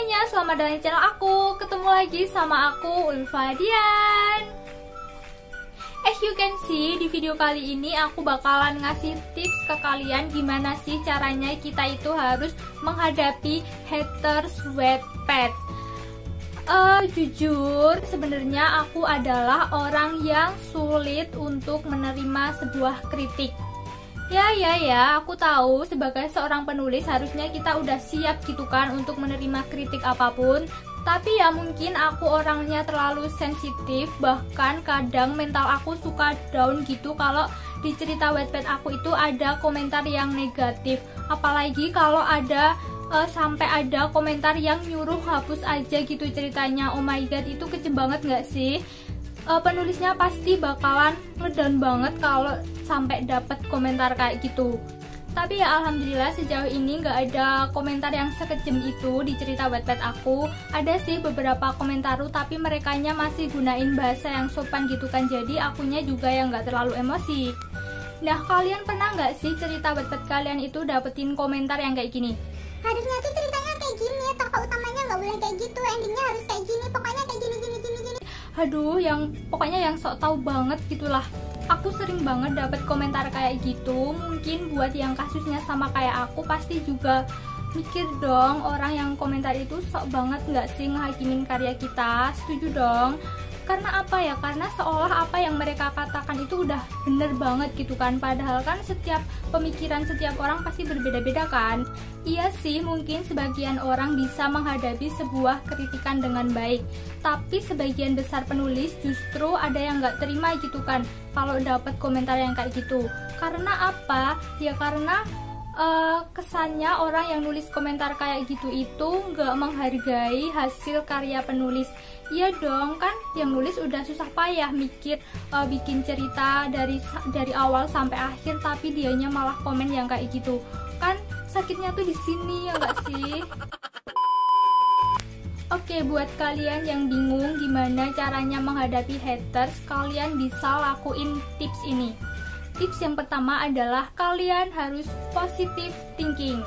semuanya, selamat datang di channel aku. Ketemu lagi sama aku, Ulfa Dian. As you can see, di video kali ini aku bakalan ngasih tips ke kalian gimana sih caranya kita itu harus menghadapi haters Wattpad. Jujur, sebenarnya aku adalah orang yang sulit untuk menerima sebuah kritik. Ya, aku tahu sebagai seorang penulis harusnya kita udah siap gitu kan untuk menerima kritik apapun. Tapi ya mungkin aku orangnya terlalu sensitif, bahkan kadang mental aku suka down gitu kalau di cerita Wattpad aku itu ada komentar yang negatif. Apalagi kalau ada sampai ada komentar yang nyuruh hapus aja gitu ceritanya. Oh my god, itu kejam banget gak sih? Penulisnya pasti bakalan ngedown banget kalau sampai dapat komentar kayak gitu. Tapi ya alhamdulillah sejauh ini nggak ada komentar yang sekejam itu di cerita Wattpad aku. Ada sih beberapa komentar tapi merekanya masih gunain bahasa yang sopan gitu kan, jadi akunya juga yang nggak terlalu emosi. Nah, kalian pernah nggak sih cerita Wattpad kalian itu dapetin komentar yang kayak gini? Harusnya tuh ceritanya kayak gini, tokoh utamanya nggak boleh kayak gitu, endingnya harus kayak gini, pokoknya kayak gini. Aduh, pokoknya yang sok tahu banget gitulah. Aku sering banget dapet komentar kayak gitu. Mungkin buat yang kasusnya sama kayak aku pasti juga mikir dong, orang yang komentar itu sok banget nggak sih ngehakimin karya kita. Setuju dong. Karena apa ya? Karena seolah apa yang mereka katakan itu udah bener banget gitu kan. Padahal kan setiap pemikiran setiap orang pasti berbeda-beda kan. Iya sih, mungkin sebagian orang bisa menghadapi sebuah kritikan dengan baik. Tapi sebagian besar penulis justru ada yang nggak terima gitu kan kalau dapat komentar yang kayak gitu. Karena apa? Ya karena kesannya orang yang nulis komentar kayak gitu itu nggak menghargai hasil karya penulis. Iya dong, kan yang nulis udah susah payah mikir bikin cerita dari awal sampai akhir, tapi dianya malah komen yang kayak gitu. Kan sakitnya tuh di sini, ya nggak sih? Oke, buat kalian yang bingung gimana caranya menghadapi haters, kalian bisa lakuin tips ini. Tips yang pertama adalah kalian harus positive thinking.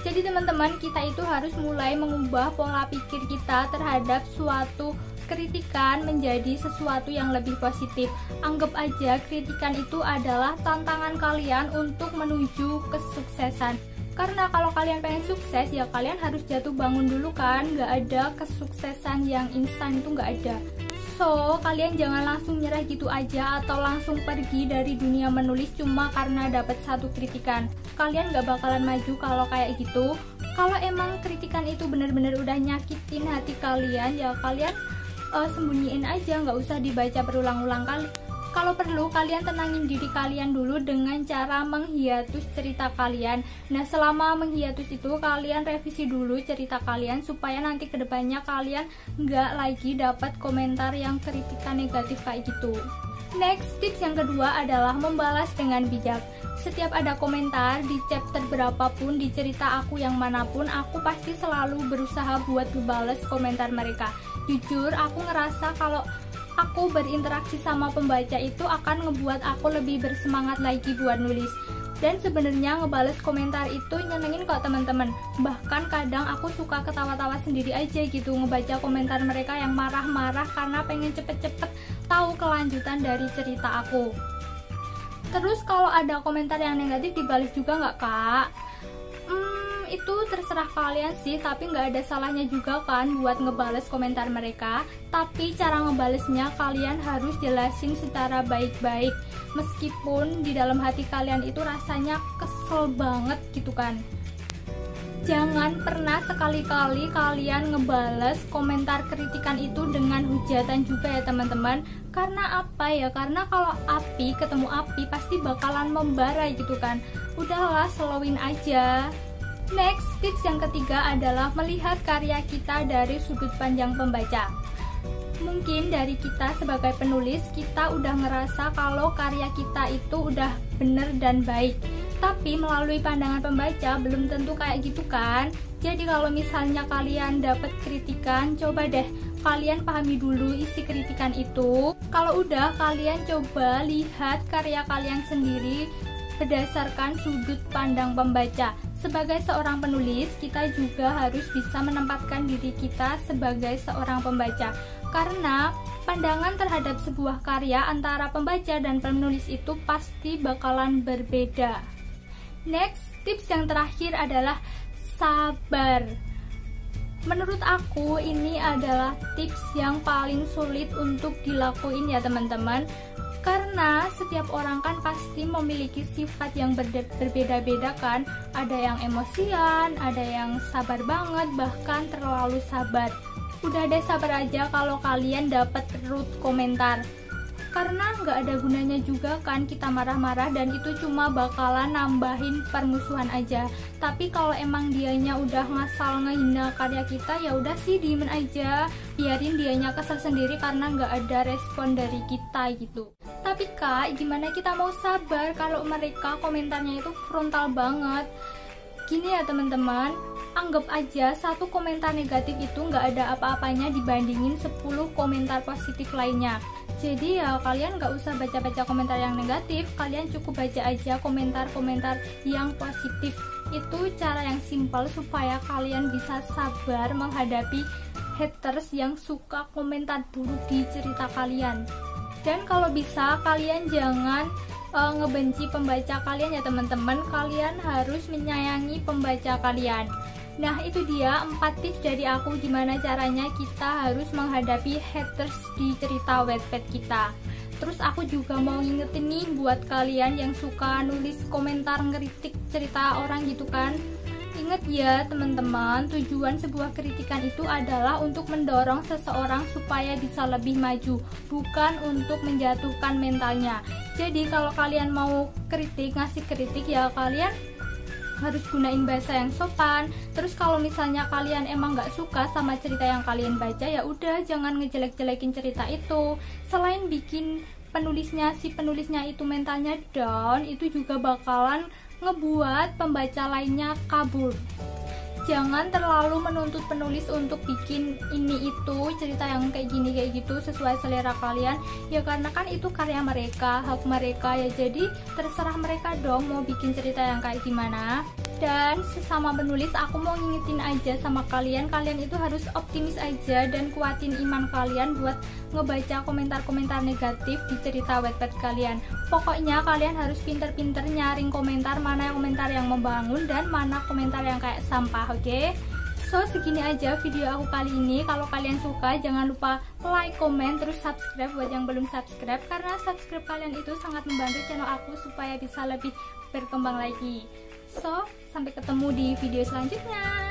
Jadi teman-teman, kita itu harus mulai mengubah pola pikir kita terhadap suatu kritikan menjadi sesuatu yang lebih positif. Anggap aja kritikan itu adalah tantangan kalian untuk menuju kesuksesan. Karena kalau kalian pengen sukses, ya kalian harus jatuh bangun dulu kan. Gak ada kesuksesan yang instan, itu gak ada. So, kalian jangan langsung nyerah gitu aja atau langsung pergi dari dunia menulis cuma karena dapat satu kritikan. Kalian gak bakalan maju kalau kayak gitu. Kalau emang kritikan itu bener-bener udah nyakitin hati kalian, ya kalian sembunyiin aja, gak usah dibaca berulang-ulang kali. Kalau perlu, kalian tenangin diri kalian dulu dengan cara menghiatus cerita kalian. Nah, selama menghiatus itu, kalian revisi dulu cerita kalian supaya nanti kedepannya kalian nggak lagi dapat komentar yang kritikan negatif kayak gitu. Next, tips yang kedua adalah membalas dengan bijak. Setiap ada komentar di chapter berapapun di cerita aku yang manapun, aku pasti selalu berusaha buat ngebales komentar mereka. Jujur, aku ngerasa kalau aku berinteraksi sama pembaca itu akan ngebuat aku lebih bersemangat lagi buat nulis. Dan sebenarnya ngebales komentar itu nyenengin kok teman-teman. Bahkan kadang aku suka ketawa-tawa sendiri aja gitu ngebaca komentar mereka yang marah-marah karena pengen cepet-cepet tahu kelanjutan dari cerita aku. Terus kalau ada komentar yang negatif dibales juga nggak kak? Itu terserah kalian sih, tapi nggak ada salahnya juga kan buat ngebales komentar mereka. Tapi cara ngebalesnya kalian harus jelasin secara baik-baik, meskipun di dalam hati kalian itu rasanya kesel banget gitu kan. Jangan pernah sekali-kali kalian ngebales komentar kritikan itu dengan hujatan juga ya teman-teman. Karena apa ya? Karena kalau api ketemu api pasti bakalan membara gitu kan. Udahlah, slowin aja. Next, tips yang ketiga adalah melihat karya kita dari sudut pandang pembaca. Mungkin dari kita sebagai penulis, kita udah ngerasa kalau karya kita itu udah bener dan baik. Tapi melalui pandangan pembaca belum tentu kayak gitu kan. Jadi kalau misalnya kalian dapat kritikan, coba deh kalian pahami dulu isi kritikan itu. Kalau udah, kalian coba lihat karya kalian sendiri berdasarkan sudut pandang pembaca. Sebagai seorang penulis, kita juga harus bisa menempatkan diri kita sebagai seorang pembaca. Karena pandangan terhadap sebuah karya antara pembaca dan penulis itu pasti bakalan berbeda. Next, tips yang terakhir adalah sabar. Menurut aku ini adalah tips yang paling sulit untuk dilakuin ya teman-teman. Karena setiap orang kan pasti memiliki sifat yang berbeda-beda kan. Ada yang emosian, ada yang sabar banget, bahkan terlalu sabar. Udah deh sabar aja kalau kalian dapat root komentar. Karena nggak ada gunanya juga kan kita marah-marah dan itu cuma bakalan nambahin permusuhan aja. Tapi kalau emang dianya udah ngasal ngehina karya kita, ya udah sih diemin aja, biarin dianya kesel sendiri karena nggak ada respon dari kita gitu. Tapi kak, gimana kita mau sabar kalau mereka komentarnya itu frontal banget? Gini ya teman-teman, anggap aja satu komentar negatif itu nggak ada apa-apanya dibandingin 10 komentar positif lainnya. Jadi ya kalian nggak usah baca-baca komentar yang negatif, kalian cukup baca aja komentar-komentar yang positif. Itu cara yang simpel supaya kalian bisa sabar menghadapi haters yang suka komentar buruk di cerita kalian. Dan kalau bisa kalian jangan ngebenci pembaca kalian ya teman-teman, kalian harus menyayangi pembaca kalian. Nah itu dia 4 tips dari aku gimana caranya kita harus menghadapi haters di cerita Wattpad kita. Terus aku juga mau ngingetin nih buat kalian yang suka nulis komentar ngeritik cerita orang gitu kan. Ingat ya teman-teman, tujuan sebuah kritikan itu adalah untuk mendorong seseorang supaya bisa lebih maju, bukan untuk menjatuhkan mentalnya. Jadi kalau kalian mau ngasih kritik ya kalian harus gunain bahasa yang sopan. Terus kalau misalnya kalian emang nggak suka sama cerita yang kalian baca, ya udah jangan ngejelek-jelekin cerita itu. Selain bikin si penulisnya itu mentalnya down, itu juga bakalan ngebuat pembaca lainnya kabur. Jangan terlalu menuntut penulis untuk bikin ini itu cerita yang kayak gini kayak gitu sesuai selera kalian ya, karena kan itu karya mereka, hak mereka ya, jadi terserah mereka dong mau bikin cerita yang kayak gimana. Dan sesama penulis aku mau ngingetin aja sama kalian itu harus optimis aja dan kuatin iman kalian buat ngebaca komentar-komentar negatif di cerita Wattpad kalian. Pokoknya kalian harus pinter-pinter nyaring komentar, mana komentar yang membangun dan mana komentar yang kayak sampah, oke? So segini aja video aku kali ini. Kalau kalian suka jangan lupa like, komen, terus subscribe buat yang belum subscribe, karena subscribe kalian itu sangat membantu channel aku supaya bisa lebih berkembang lagi. So sampai ketemu di video selanjutnya.